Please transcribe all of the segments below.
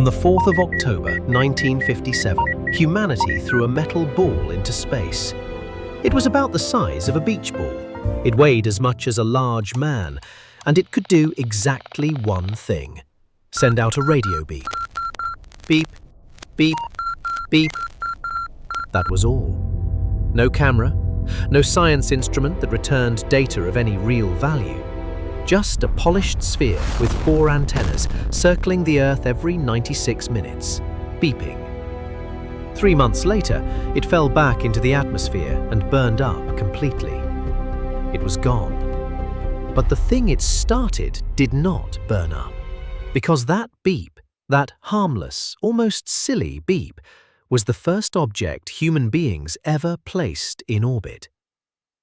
the 4th of October, 1957, humanity threw a metal ball into space. It was about the size of a beach ball. It weighed as much as a large man, and it could do exactly one thing: send out a radio beep. Beep, beep, beep. That was all. No camera, no science instrument that returned data of any real value. Just a polished sphere with 4 antennas circling the Earth every 96 minutes, beeping. 3 months later, it fell back into the atmosphere and burned up completely. It was gone. But the thing it started did not burn up, because that beep, that harmless, almost silly beep, was the first object human beings ever placed in orbit.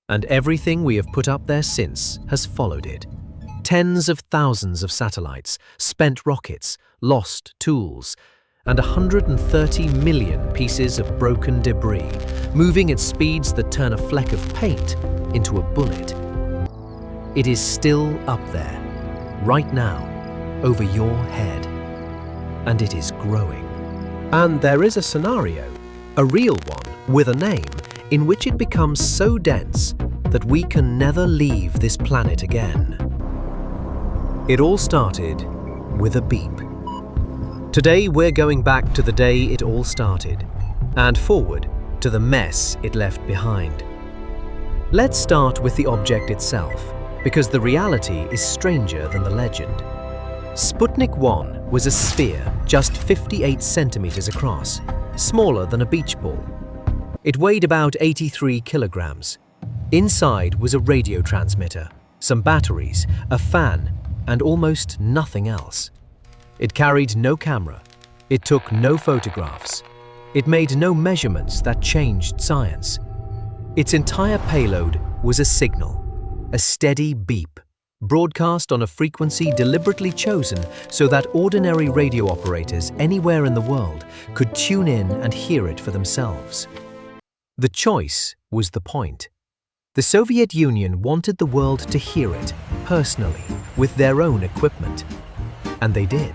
And everything we have put up there since has followed it. Tens of thousands of satellites, spent rockets, lost tools, and 130 million pieces of broken debris, moving at speeds that turn a fleck of paint into a bullet. It is still up there, right now, over your head. And it is growing. And there is a scenario, a real one, with a name, in which it becomes so dense that we can never leave this planet again. It all started with a beep. Today we're going back to the day it all started, and forward to the mess it left behind. Let's start with the object itself, because the reality is stranger than the legend. Sputnik 1 was a sphere just 58 centimeters across, smaller than a beach ball. It weighed about 83 kilograms. Inside was a radio transmitter, some batteries, a fan, and almost nothing else. It carried no camera. It took no photographs. It made no measurements that changed science. Its entire payload was a signal, a steady beep, broadcast on a frequency deliberately chosen so that ordinary radio operators anywhere in the world could tune in and hear it for themselves. The choice was the point. The Soviet Union wanted the world to hear it, personally, with their own equipment. And they did.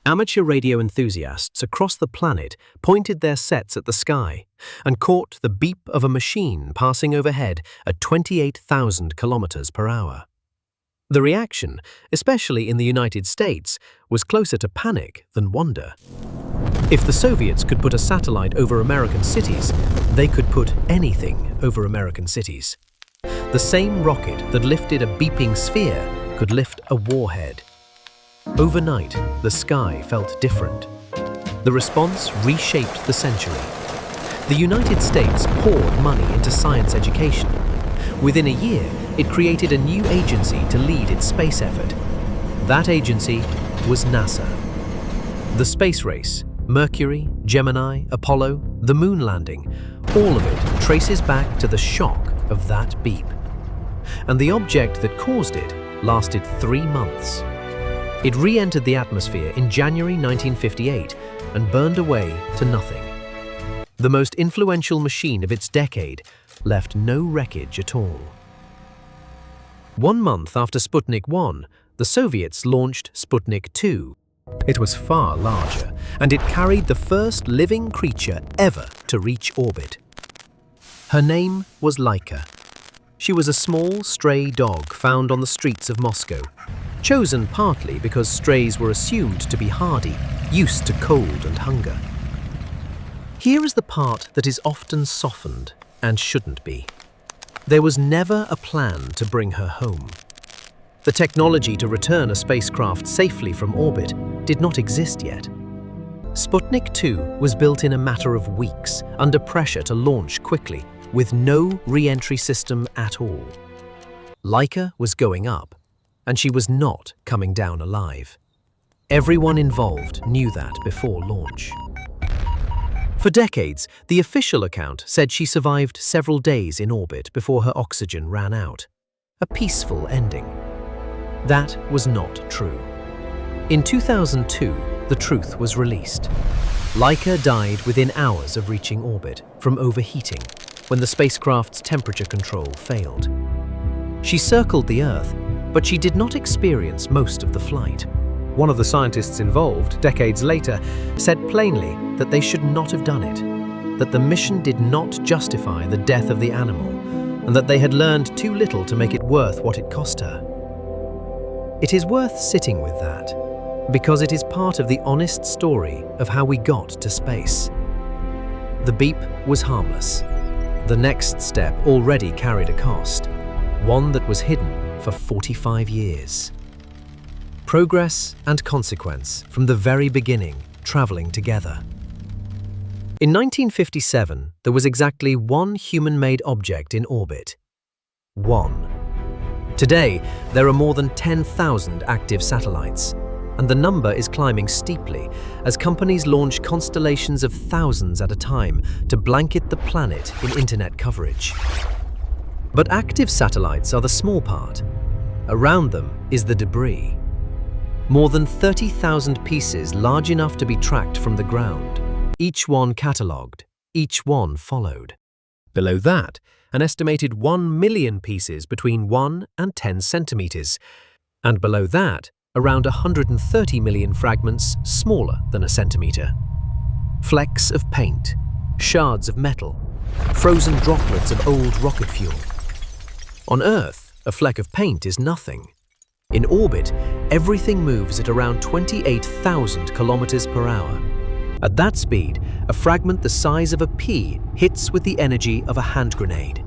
Amateur radio enthusiasts across the planet pointed their sets at the sky and caught the beep of a machine passing overhead at 28,000 kilometers per hour. The reaction, especially in the United States, was closer to panic than wonder. If the Soviets could put a satellite over American cities, they could put anything over American cities. The same rocket that lifted a beeping sphere could lift a warhead. Overnight, the sky felt different. The response reshaped the century. The United States poured money into science education. Within a year, it created a new agency to lead its space effort. That agency was NASA. The space race, Mercury, Gemini, Apollo, the moon landing, all of it traces back to the shock of that beep. And the object that caused it lasted 3 months. It re-entered the atmosphere in January 1958 and burned away to nothing. The most influential machine of its decade left no wreckage at all. 1 month after Sputnik 1, the Soviets launched Sputnik 2. It was far larger, and it carried the first living creature ever to reach orbit. Her name was Laika. She was a small, stray dog found on the streets of Moscow, chosen partly because strays were assumed to be hardy, used to cold and hunger. Here is the part that is often softened and shouldn't be. There was never a plan to bring her home. The technology to return a spacecraft safely from orbit did not exist yet. Sputnik 2 was built in a matter of weeks, under pressure to launch quickly, with no re-entry system at all. Laika was going up, and she was not coming down alive. Everyone involved knew that before launch. For decades, the official account said she survived several days in orbit before her oxygen ran out. A peaceful ending. That was not true. In 2002, the truth was released. Laika died within hours of reaching orbit from overheating when the spacecraft's temperature control failed. She circled the Earth, but she did not experience most of the flight. One of the scientists involved, decades later, said plainly that they should not have done it, that the mission did not justify the death of the animal, and that they had learned too little to make it worth what it cost her. It is worth sitting with that, because it is part of the honest story of how we got to space. The beep was harmless. The next step already carried a cost, one that was hidden for 45 years. Progress and consequence from the very beginning traveling together. In 1957, there was exactly one human-made object in orbit. One. Today, there are more than 10,000 active satellites, and the number is climbing steeply as companies launch constellations of thousands at a time to blanket the planet in internet coverage. But active satellites are the small part. Around them is the debris. More than 30,000 pieces large enough to be tracked from the ground, each one catalogued, each one followed. Below that, an estimated 1 million pieces between 1 and 10 centimeters, and below that, around 130 million fragments smaller than a centimeter. Flecks of paint, shards of metal, frozen droplets of old rocket fuel. On Earth, a fleck of paint is nothing. In orbit, everything moves at around 28,000 kilometers per hour. At that speed, a fragment the size of a pea hits with the energy of a hand grenade.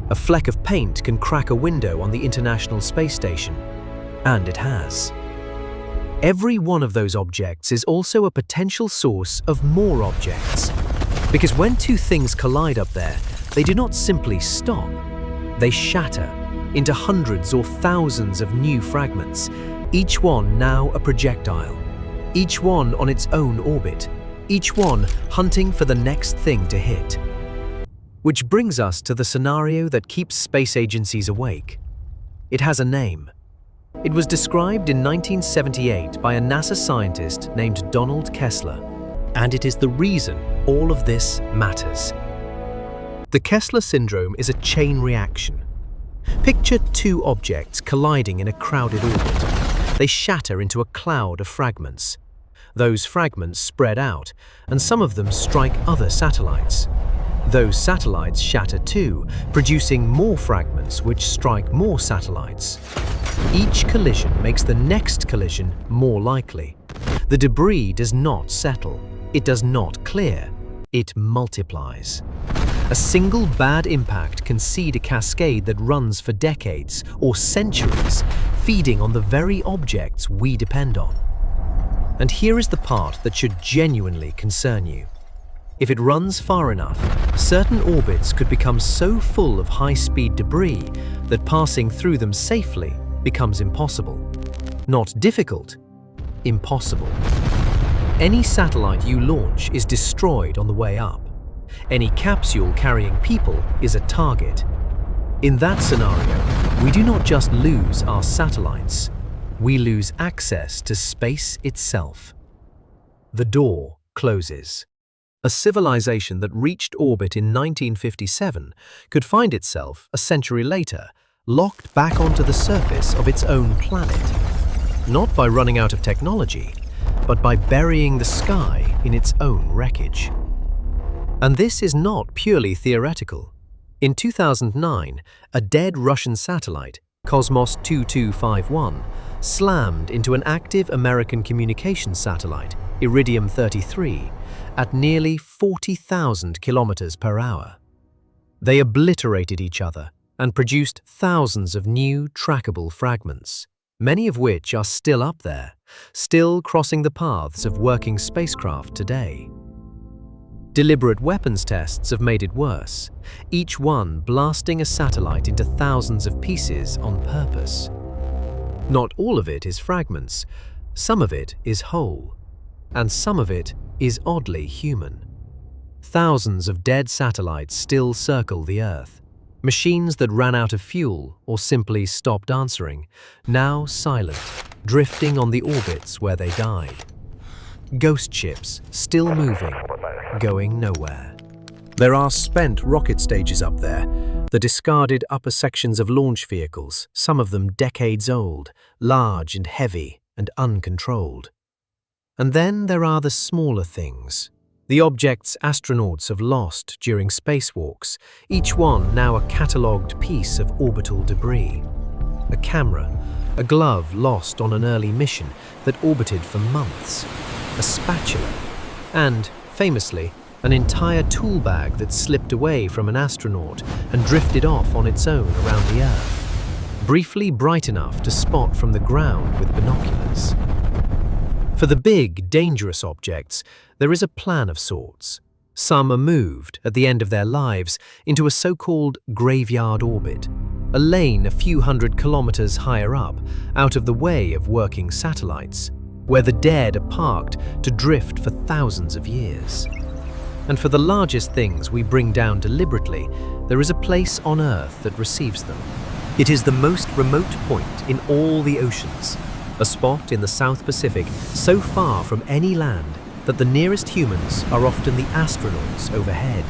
A fleck of paint can crack a window on the International Space Station, and it has. Every one of those objects is also a potential source of more objects. Because when two things collide up there, they do not simply stop. They shatter into hundreds or thousands of new fragments, each one now a projectile, each one on its own orbit, each one hunting for the next thing to hit. Which brings us to the scenario that keeps space agencies awake. It has a name. It was described in 1978 by a NASA scientist named Donald Kessler, and it is the reason all of this matters. The Kessler Syndrome is a chain reaction. Picture two objects colliding in a crowded orbit. They shatter into a cloud of fragments. Those fragments spread out, and some of them strike other satellites. Those satellites shatter too, producing more fragments which strike more satellites. Each collision makes the next collision more likely. The debris does not settle. It does not clear. It multiplies. A single bad impact can seed a cascade that runs for decades or centuries, feeding on the very objects we depend on. And here is the part that should genuinely concern you. If it runs far enough, certain orbits could become so full of high-speed debris that passing through them safely becomes impossible. Not difficult, impossible. Any satellite you launch is destroyed on the way up. Any capsule carrying people is a target. In that scenario, we do not just lose our satellites, we lose access to space itself. The door closes. A civilization that reached orbit in 1957 could find itself, a century later, locked back onto the surface of its own planet. Not by running out of technology, but by burying the sky in its own wreckage. And this is not purely theoretical. In 2009, a dead Russian satellite, Cosmos 2251, slammed into an active American communications satellite, Iridium 33, at nearly 40,000 kilometers per hour. They obliterated each other and produced thousands of new trackable fragments, many of which are still up there, still crossing the paths of working spacecraft today. Deliberate weapons tests have made it worse, each one blasting a satellite into thousands of pieces on purpose. Not all of it is fragments, some of it is whole, and some of it is oddly human. Thousands of dead satellites still circle the Earth, machines that ran out of fuel or simply stopped answering, now silent, drifting on the orbits where they died. Ghost ships still moving, going nowhere. There are spent rocket stages up there, the discarded upper sections of launch vehicles, some of them decades old, large and heavy, and uncontrolled. And then there are the smaller things, the objects astronauts have lost during spacewalks, each one now a catalogued piece of orbital debris. A camera, a glove lost on an early mission that orbited for months, a spatula, and, famously, an entire tool bag that slipped away from an astronaut and drifted off on its own around the Earth, briefly bright enough to spot from the ground with binoculars. For the big, dangerous objects, there is a plan of sorts. Some are moved, at the end of their lives, into a so-called graveyard orbit, a lane a few hundred kilometers higher up, out of the way of working satellites, where the dead are parked to drift for thousands of years. And for the largest things we bring down deliberately, there is a place on Earth that receives them. It is the most remote point in all the oceans, a spot in the South Pacific so far from any land that the nearest humans are often the astronauts overhead.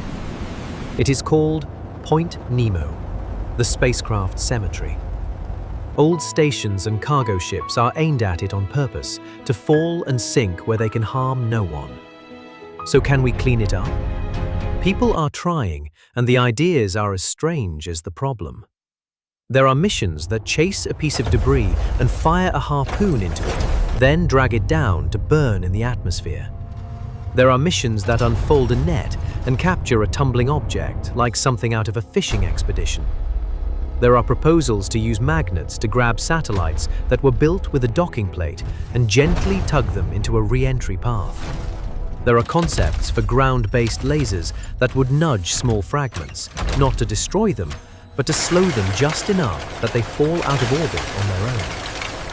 It is called Point Nemo, the spacecraft cemetery. Old stations and cargo ships are aimed at it on purpose, to fall and sink where they can harm no one. So can we clean it up? People are trying, and the ideas are as strange as the problem. There are missions that chase a piece of debris and fire a harpoon into it, then drag it down to burn in the atmosphere. There are missions that unfold a net and capture a tumbling object, like something out of a fishing expedition. There are proposals to use magnets to grab satellites that were built with a docking plate and gently tug them into a re-entry path. There are concepts for ground-based lasers that would nudge small fragments, not to destroy them, but to slow them just enough that they fall out of orbit on their own.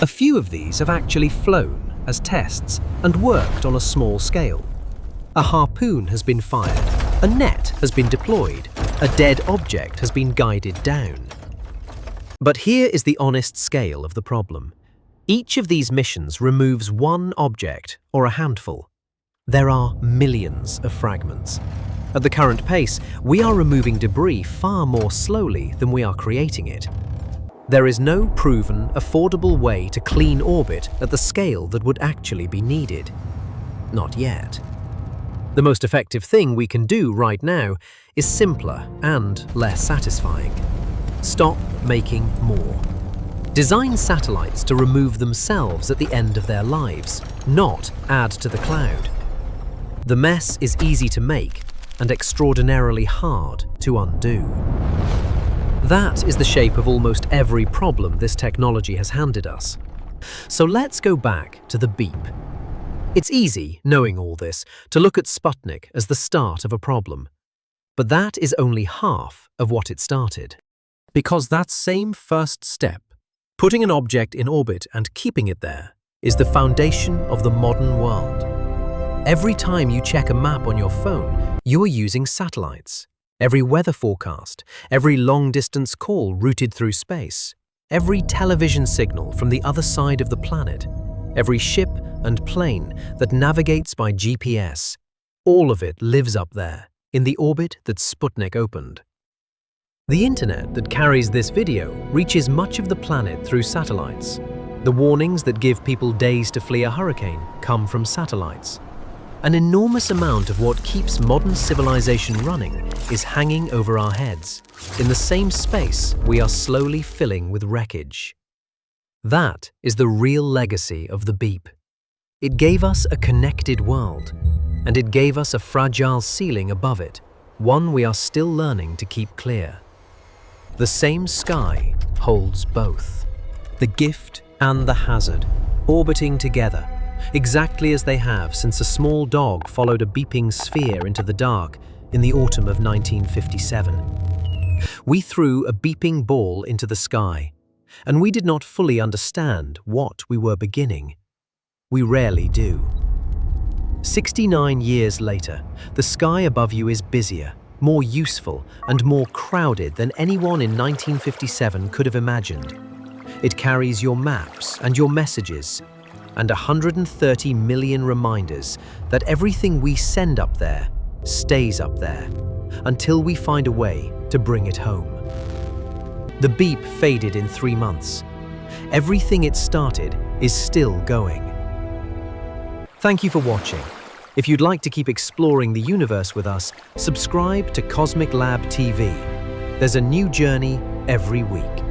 A few of these have actually flown as tests and worked on a small scale. A harpoon has been fired, a net has been deployed, a dead object has been guided down. But here is the honest scale of the problem. Each of these missions removes one object or a handful. There are millions of fragments. At the current pace, we are removing debris far more slowly than we are creating it. There is no proven, affordable way to clean orbit at the scale that would actually be needed. Not yet. The most effective thing we can do right now is simpler and less satisfying. Stop making more. Design satellites to remove themselves at the end of their lives, not add to the cloud. The mess is easy to make and extraordinarily hard to undo. That is the shape of almost every problem this technology has handed us. So let's go back to the beep. It's easy, knowing all this, to look at Sputnik as the start of a problem. But that is only half of what it started. Because that same first step, putting an object in orbit and keeping it there, is the foundation of the modern world. Every time you check a map on your phone, you are using satellites. Every weather forecast, every long-distance call routed through space, every television signal from the other side of the planet, every ship and plane that navigates by GPS, all of it lives up there, in the orbit that Sputnik opened. The internet that carries this video reaches much of the planet through satellites. The warnings that give people days to flee a hurricane come from satellites. An enormous amount of what keeps modern civilization running is hanging over our heads, in the same space we are slowly filling with wreckage. That is the real legacy of the beep. It gave us a connected world, and it gave us a fragile ceiling above it, one we are still learning to keep clear. The same sky holds both, the gift and the hazard, orbiting together, exactly as they have since a small dog followed a beeping sphere into the dark in the autumn of 1957. We threw a beeping ball into the sky, and we did not fully understand what we were beginning. We rarely do. 69 years later, the sky above you is busier, more useful, and more crowded than anyone in 1957 could have imagined. It carries your maps and your messages, and 130 million reminders that everything we send up there stays up there until we find a way to bring it home. The beep faded in 3 months, Everything it started is still going. Thank you for watching. If you'd like to keep exploring the universe with us, subscribe to Cosmic Lab TV. There's a new journey every week.